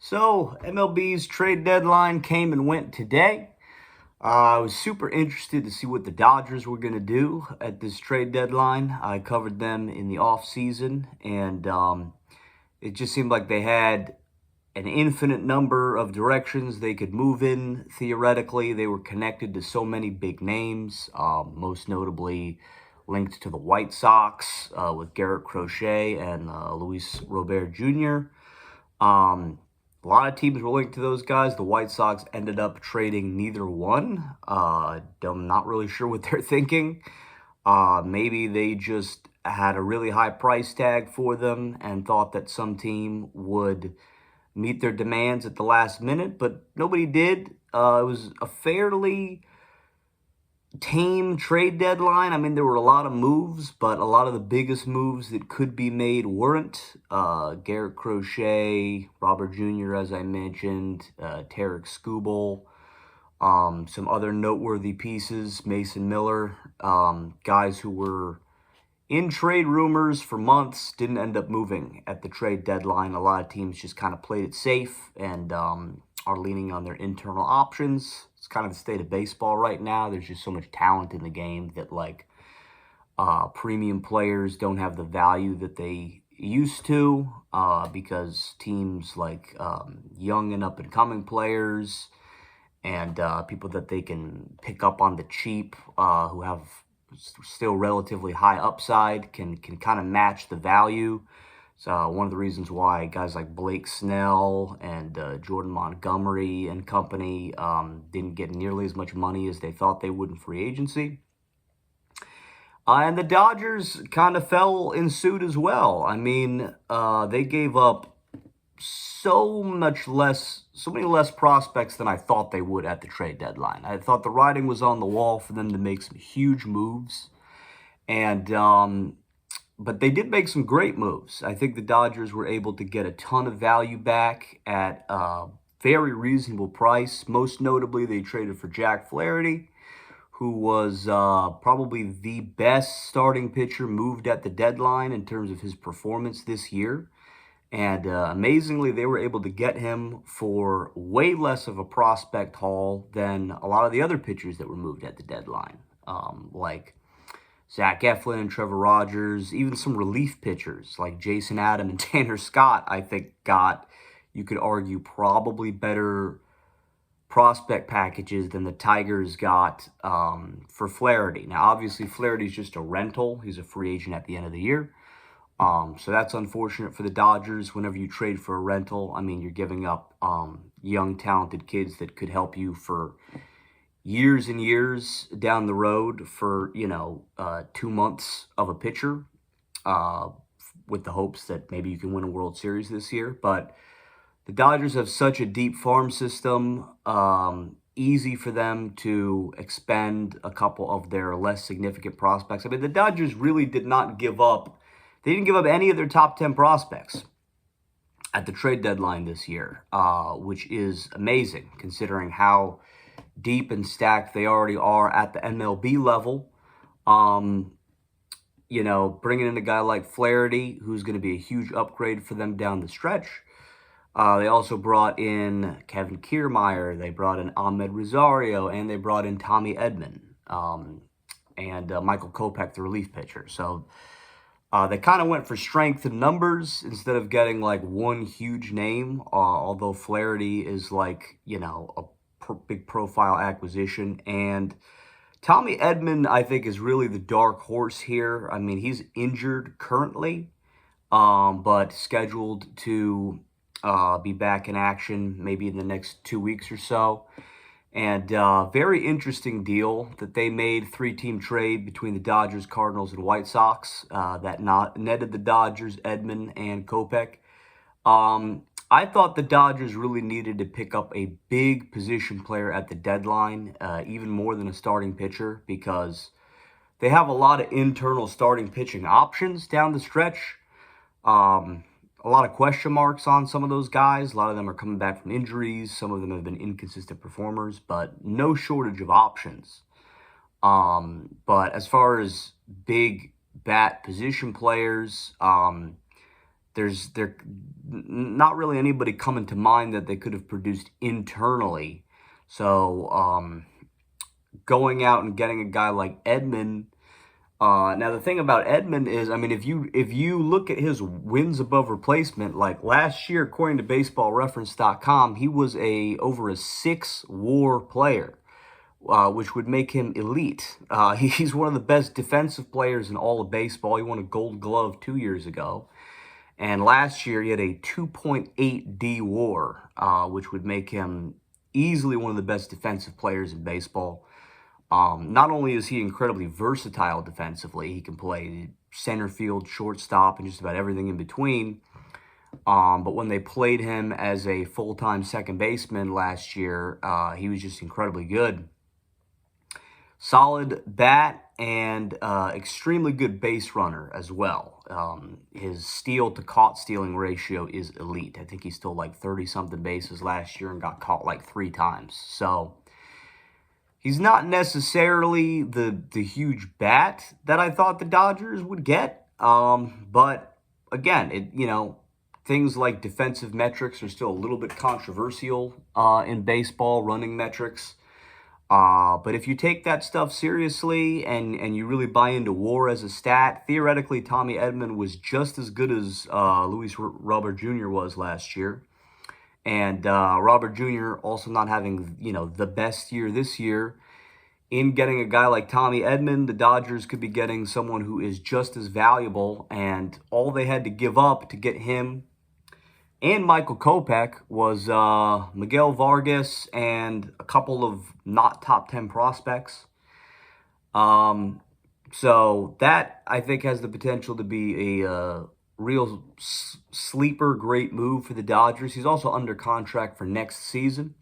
So, MLB's trade deadline came and went today. I was super interested to see what the Dodgers were going to do at this trade deadline. I covered them in the offseason, and it just seemed like they had an infinite number of directions they could move in. Theoretically, they were connected to so many big names, most notably linked to the White Sox with Garrett Crochet and Luis Robert Jr. A lot of teams were linked to those guys. The White Sox ended up trading neither one. I'm not really sure what they're thinking. Maybe they just had a really high price tag for them and thought that some team would meet their demands at the last minute, but nobody did. It was a fairly tame trade deadline. I mean, there were a lot of moves, but a lot of the biggest moves that could be made weren't. Garrett Crochet, Robert Jr., as I mentioned, Tarek Skubal, some other noteworthy pieces, Mason Miller, guys who were in trade rumors for months, didn't end up moving at the trade deadline. A lot of teams just kind of played it safe and are leaning on their internal options. It's kind of the state of baseball right now. There's just so much talent in the game that premium players don't have the value that they used to because teams like young and up and coming players and people that they can pick up on the cheap who have still relatively high upside can kind of match the value. So one of the reasons why guys like Blake Snell and Jordan Montgomery and company didn't get nearly as much money as they thought they would in free agency. And the Dodgers kind of fell in suit as well. I mean, they gave up so many less prospects than I thought they would at the trade deadline. I thought the writing was on the wall for them to make some huge moves. And but they did make some great moves. I think the Dodgers were able to get a ton of value back at a very reasonable price. Most notably, they traded for Jack Flaherty, who was probably the best starting pitcher moved at the deadline in terms of his performance this year. And amazingly, they were able to get him for way less of a prospect haul than a lot of the other pitchers that were moved at the deadline, like Zach Eflin, Trevor Rogers, even some relief pitchers like Jason Adam and Tanner Scott, I think got, you could argue, probably better prospect packages than the Tigers got for Flaherty. Now, obviously, Flaherty's just a rental. He's a free agent at the end of the year. So that's unfortunate for the Dodgers. Whenever you trade for a rental, I mean, you're giving up young, talented kids that could help you for years and years down the road for, 2 months of a pitcher with the hopes that maybe you can win a World Series this year. But the Dodgers have such a deep farm system, easy for them to expend a couple of their less significant prospects. I mean, the Dodgers really did not give up. They didn't give up any of their top 10 prospects at the trade deadline this year, which is amazing considering how deep and stacked they already are at the MLB level. Bringing in a guy like Flaherty, who's going to be a huge upgrade for them down the stretch. They also brought in Kevin Kiermaier, they brought in Ahmed Rosario, and they brought in Tommy Edman and Michael Kopech, the relief pitcher. So they kind of went for strength in numbers instead of getting like one huge name, although Flaherty is like, a big profile acquisition. And Tommy Edman, I think, is really the dark horse here. I mean, he's injured currently, but scheduled to be back in action maybe in the next 2 weeks or so. And very interesting deal that they made, 3-team trade between the Dodgers, Cardinals, and White Sox that netted the Dodgers, Edman, and Kopech. I thought the Dodgers really needed to pick up a big position player at the deadline, even more than a starting pitcher, because they have a lot of internal starting pitching options down the stretch. A lot of question marks on some of those guys. A lot of them are coming back from injuries. Some of them have been inconsistent performers, but no shortage of options. But as far as big bat position players, there's not really anybody coming to mind that they could have produced internally. So going out and getting a guy like Edman. Now the thing about Edman is, I mean, if you look at his wins above replacement, like last year, according to BaseballReference.com, he was over a 6 WAR player, which would make him elite. He's one of the best defensive players in all of baseball. He won a Gold Glove 2 years ago. And last year, he had a 2.8 D WAR, which would make him easily one of the best defensive players in baseball. Not only is he incredibly versatile defensively, he can play center field, shortstop, and just about everything in between. But when they played him as a full-time second baseman last year, he was just incredibly good. Solid bat and extremely good base runner as well. His steal to caught stealing ratio is elite. I think he stole like 30-something bases last year and got caught like 3 times. So he's not necessarily the huge bat that I thought the Dodgers would get. But again, things like defensive metrics are still a little bit controversial in baseball, running metrics. But if you take that stuff seriously and you really buy into WAR as a stat, theoretically, Tommy Edman was just as good as Luis Robert Jr. was last year. And Robert Jr. also not having, the best year this year. In getting a guy like Tommy Edman, the Dodgers could be getting someone who is just as valuable. And all they had to give up to get him and Michael Kopech was Miguel Vargas and a couple of not top 10 prospects. So that, I think, has the potential to be a real sleeper, great move for the Dodgers. He's also under contract for next season.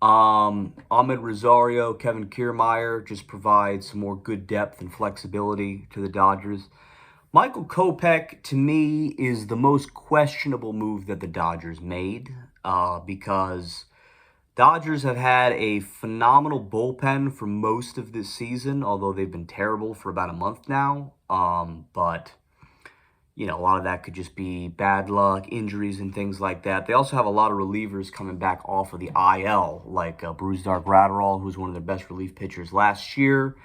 Ahmed Rosario, Kevin Kiermaier just provide some more good depth and flexibility to the Dodgers. Michael Kopech, to me, is the most questionable move that the Dodgers made because Dodgers have had a phenomenal bullpen for most of this season, although they've been terrible for about a month now. But a lot of that could just be bad luck, injuries, and things like that. They also have a lot of relievers coming back off of the IL, like Brusdar Graterol, who's one of their best relief pitchers last year.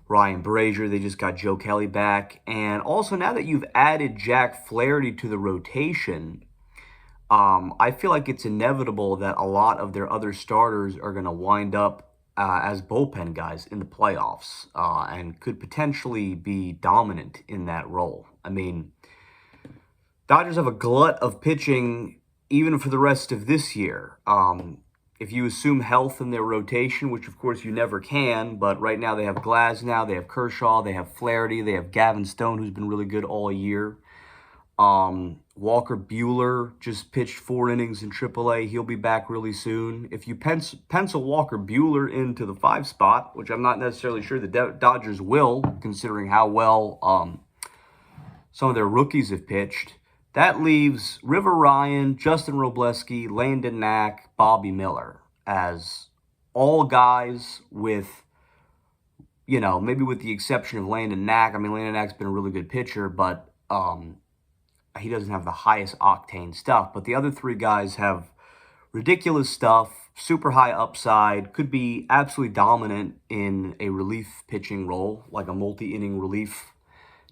Ryan Brazier, they just got Joe Kelly back. And also, now that you've added Jack Flaherty to the rotation, I feel like it's inevitable that a lot of their other starters are going to wind up as bullpen guys in the playoffs and could potentially be dominant in that role. I mean, Dodgers have a glut of pitching even for the rest of this year. If you assume health in their rotation, which of course you never can, but right now they have Glasnow, they have Kershaw, they have Flaherty, they have Gavin Stone, who's been really good all year. Walker Buehler just pitched 4 innings in AAA. He'll be back really soon. If you pencil Walker Buehler into the 5 spot, which I'm not necessarily sure the Dodgers will, considering how well some of their rookies have pitched, that leaves River Ryan, Justin Robleski, Landon Knack, Bobby Miller as all guys with, maybe with the exception of Landon Knack. I mean, Landon Knack's been a really good pitcher, but he doesn't have the highest octane stuff. But the other 3 guys have ridiculous stuff, super high upside, could be absolutely dominant in a relief pitching role, like a multi-inning relief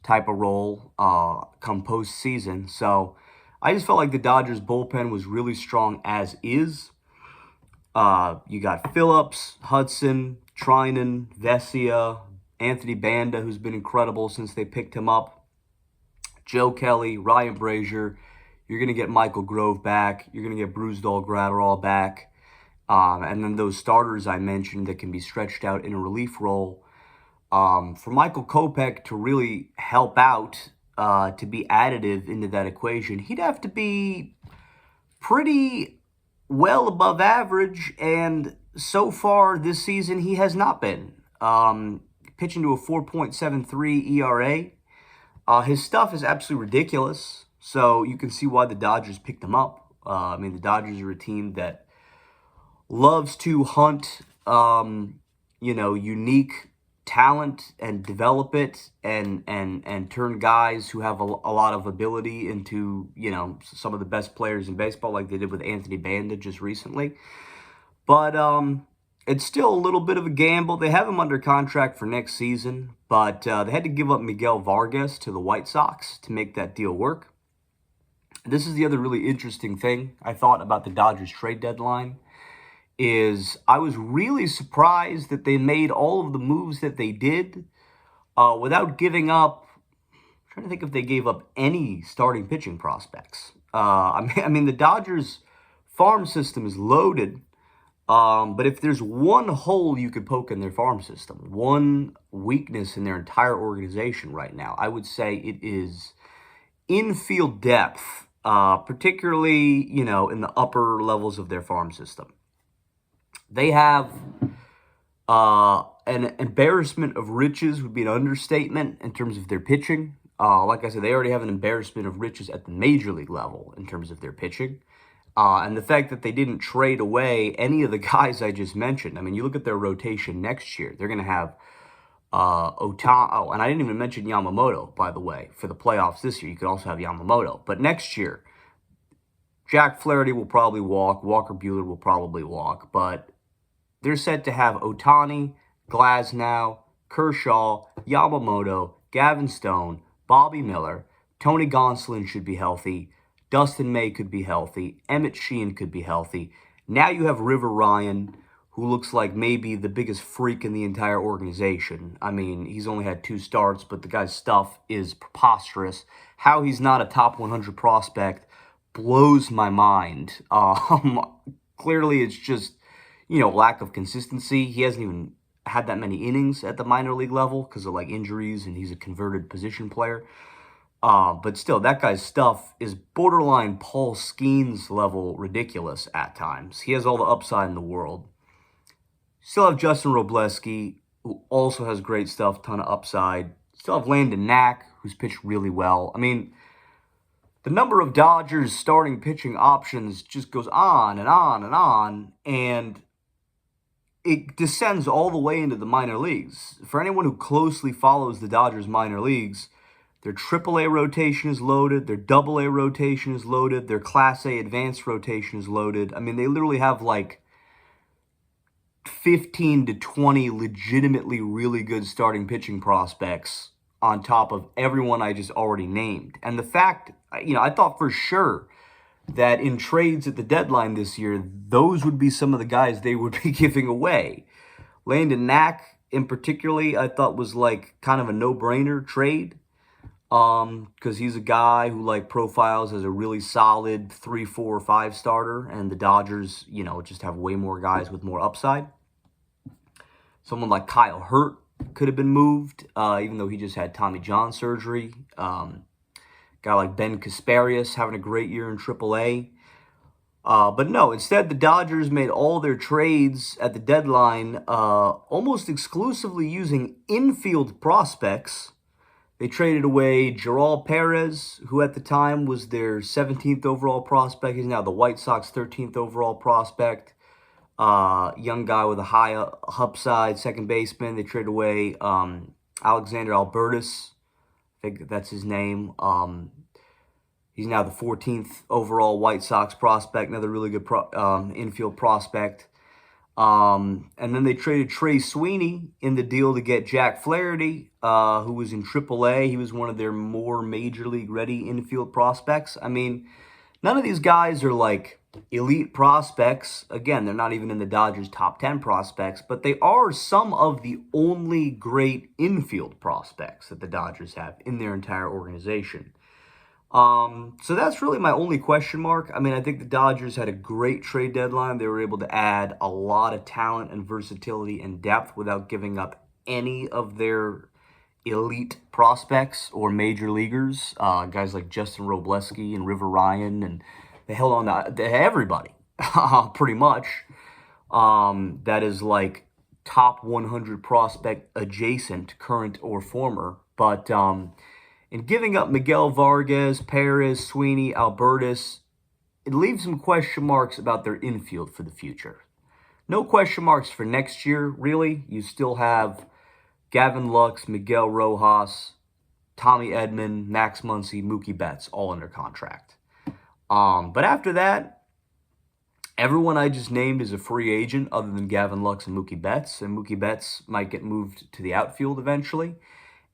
type of role come postseason. So I just felt like the Dodgers bullpen was really strong as is. You got Phillips, Hudson, Trinan, Vesia, Anthony Banda, who's been incredible since they picked him up, Joe Kelly, Ryan Brazier. You're going to get Michael Grove back. You're going to get Brusdar Graterol back. And then those starters I mentioned that can be stretched out in a relief role. For Michael Kopech to really help out, to be additive into that equation, he'd have to be pretty well above average, and so far this season he has not been. Pitching to a 4.73 ERA. His stuff is absolutely ridiculous, so you can see why the Dodgers picked him up. I mean, the Dodgers are a team that loves to hunt, unique talent and develop it and turn guys who have a lot of ability into, some of the best players in baseball, like they did with Anthony Banda just recently. But it's still a little bit of a gamble. They have him under contract for next season, but they had to give up Miguel Vargas to the White Sox to make that deal work. This is the other really interesting thing I thought about the Dodgers trade deadline, is I was really surprised that they made all of the moves that they did without giving up. I'm trying to think if they gave up any starting pitching prospects. I mean, the Dodgers farm system is loaded, but if there's one hole you could poke in their farm system, one weakness in their entire organization right now, I would say it is infield depth, particularly, in the upper levels of their farm system. They have an embarrassment of riches would be an understatement in terms of their pitching. Like I said, they already have an embarrassment of riches at the major league level in terms of their pitching. And the fact that they didn't trade away any of the guys I just mentioned. I mean, you look at their rotation next year, they're going to have Otani. Oh, and I didn't even mention Yamamoto, by the way, for the playoffs this year. You could also have Yamamoto. But next year, Jack Flaherty will probably walk. Walker Buehler will probably walk. But they're set to have Otani, Glasnow, Kershaw, Yamamoto, Gavin Stone, Bobby Miller, Tony Gonsolin should be healthy, Dustin May could be healthy, Emmett Sheehan could be healthy. Now you have River Ryan, who looks like maybe the biggest freak in the entire organization. I mean, he's only had 2 starts, but the guy's stuff is preposterous. How he's not a top 100 prospect blows my mind. Clearly, it's just, lack of consistency. He hasn't even had that many innings at the minor league level because of injuries, and he's a converted position player. But still, that guy's stuff is borderline Paul Skeens level ridiculous at times. He has all the upside in the world. Still have Justin Robleski, who also has great stuff, ton of upside. Still have Landon Knack, who's pitched really well. I mean, the number of Dodgers starting pitching options just goes on and on and on, and it descends all the way into the minor leagues. For anyone who closely follows the Dodgers minor leagues, their AAA rotation is loaded, their AA rotation is loaded, their Class A advanced rotation is loaded. I mean, they literally have 15 to 20 legitimately really good starting pitching prospects on top of everyone I just already named. And the fact, I thought for sure that in trades at the deadline this year, those would be some of the guys they would be giving away. Landon Knack, in particularly, I thought was kind of a no-brainer trade, because he's a guy who profiles as a really solid 3, 4, 5 starter, and the Dodgers, just have way more guys with more upside. Someone like Kyle Hurt could have been moved, even though he just had Tommy John surgery. Guy like Ben Kasparius having a great year in AAA. But no, instead the Dodgers made all their trades at the deadline almost exclusively using infield prospects. They traded away Gerald Perez, who at the time was their 17th overall prospect. He's now the White Sox 13th overall prospect. Young guy with a high upside, second baseman. They traded away Alexander Albertus. I think that's his name. He's now the 14th overall White Sox prospect, another really good infield prospect. And then they traded Trey Sweeney in the deal to get Jack Flaherty, who was in AAA. He was one of their more major league ready infield prospects. I mean, none of these guys are elite prospects. Again, they're not even in the Dodgers' top 10 prospects, but they are some of the only great infield prospects that the Dodgers have in their entire organization. So that's really my only question mark. I mean, I think the Dodgers had a great trade deadline. They were able to add a lot of talent and versatility and depth without giving up any of their elite prospects or major leaguers. Guys like Justin Robleski and River Ryan, and they held on to everybody, pretty much. That is top 100 prospect adjacent, current or former. But in giving up Miguel Vargas, Perez, Sweeney, Albertus, it leaves some question marks about their infield for the future. No question marks for next year, really. You still have Gavin Lux, Miguel Rojas, Tommy Edman, Max Muncy, Mookie Betts, all under contract. But after that, everyone I just named is a free agent other than Gavin Lux and Mookie Betts. And Mookie Betts might get moved to the outfield eventually.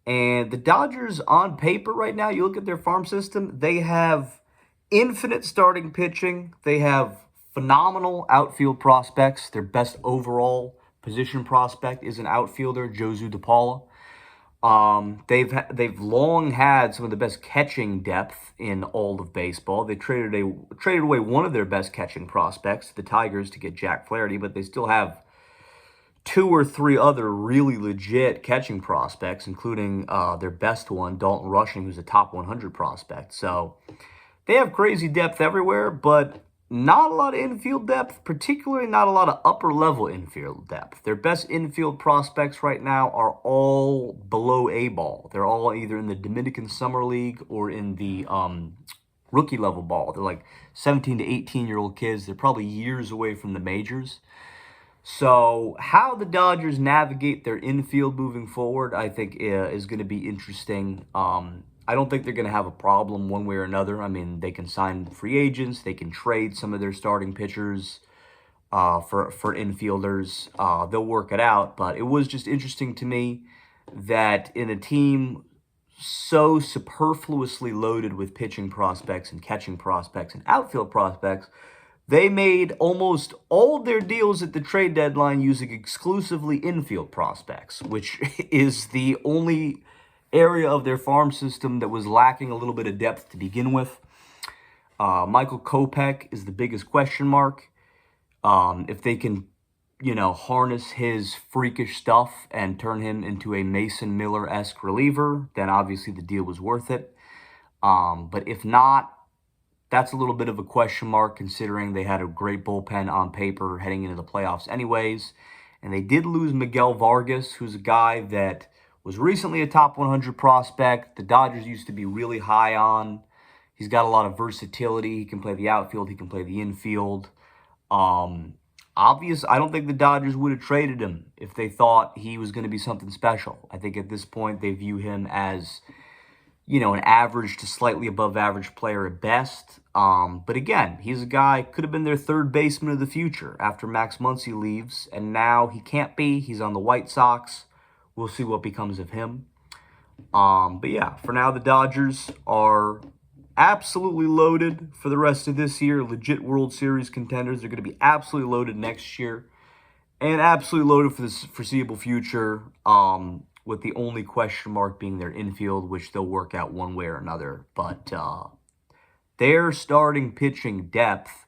And the Dodgers, on paper right now, you look at their farm system, they have infinite starting pitching. They have phenomenal outfield prospects. Their best overall position prospect is an outfielder, Josu DePaula. They've long had some of the best catching depth in all of baseball. They traded away one of their best catching prospects, the Tigers, to get Jack Flaherty, but they still have 2 or 3 other really legit catching prospects, including their best one, Dalton Rushing, who's a top 100 prospect. So they have crazy depth everywhere, but not a lot of infield depth, particularly not a lot of upper-level infield depth. Their best infield prospects right now are all below A-ball. They're all either in the Dominican Summer League or in the rookie-level ball. They're like 17 to 18-year-old kids. They're probably years away from the majors. So how the Dodgers navigate their infield moving forward, I think, is going to be interesting. I don't think they're going to have a problem one way or another. I mean, they can sign free agents. They can trade some of their starting pitchers for infielders. They'll work it out. But it was just interesting to me that in a team so superfluously loaded with pitching prospects and catching prospects and outfield prospects, they made almost all their deals at the trade deadline using exclusively infield prospects, which is the only area of their farm system that was lacking a little bit of depth to begin with. Michael Kopech is the biggest question mark. If they can, harness his freakish stuff and turn him into a Mason Miller-esque reliever, then obviously the deal was worth it. But if not, that's a little bit of a question mark considering they had a great bullpen on paper heading into the playoffs anyways. And they did lose Miguel Vargas, who's a guy that was recently a top 100 prospect. The Dodgers used to be really high on. He's got a lot of versatility. He can play the outfield. He can play the infield. I don't think the Dodgers would have traded him if they thought he was going to be something special. I think at this point they view him as an average to slightly above average player at best. But again, he's a guy, could have been their third baseman of the future after Max Muncy leaves, and now he can't be. He's on the White Sox. We'll see what becomes of him. But yeah, for now, the Dodgers are absolutely loaded for the rest of this year. Legit World Series contenders. They're going to be absolutely loaded next year and absolutely loaded for the foreseeable future. With the only question mark being their infield, which they'll work out one way or another. But their starting pitching depth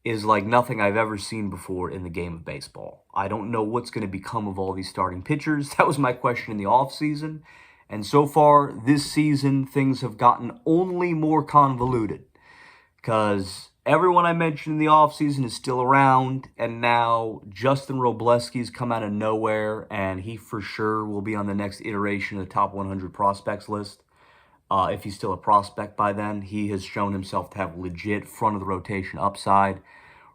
is like nothing I've ever seen before in the game of baseball. I don't know what's going to become of all these starting pitchers. That was my question in the offseason. And so far this season, things have gotten only more convoluted because everyone I mentioned in the offseason is still around, and now Justin Robleski's come out of nowhere, and he for sure will be on the next iteration of the top 100 prospects list. If he's still a prospect by then, he has shown himself to have legit front-of-the-rotation upside.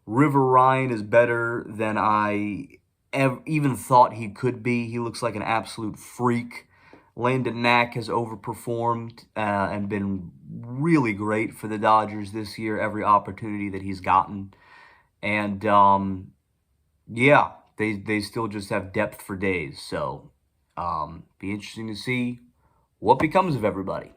River Ryan is better than I even thought he could be. He looks like an absolute freak. Landon Knack has overperformed and been really great for the Dodgers this year, every opportunity that he's gotten. And, they still just have depth for days. So, be interesting to see what becomes of everybody.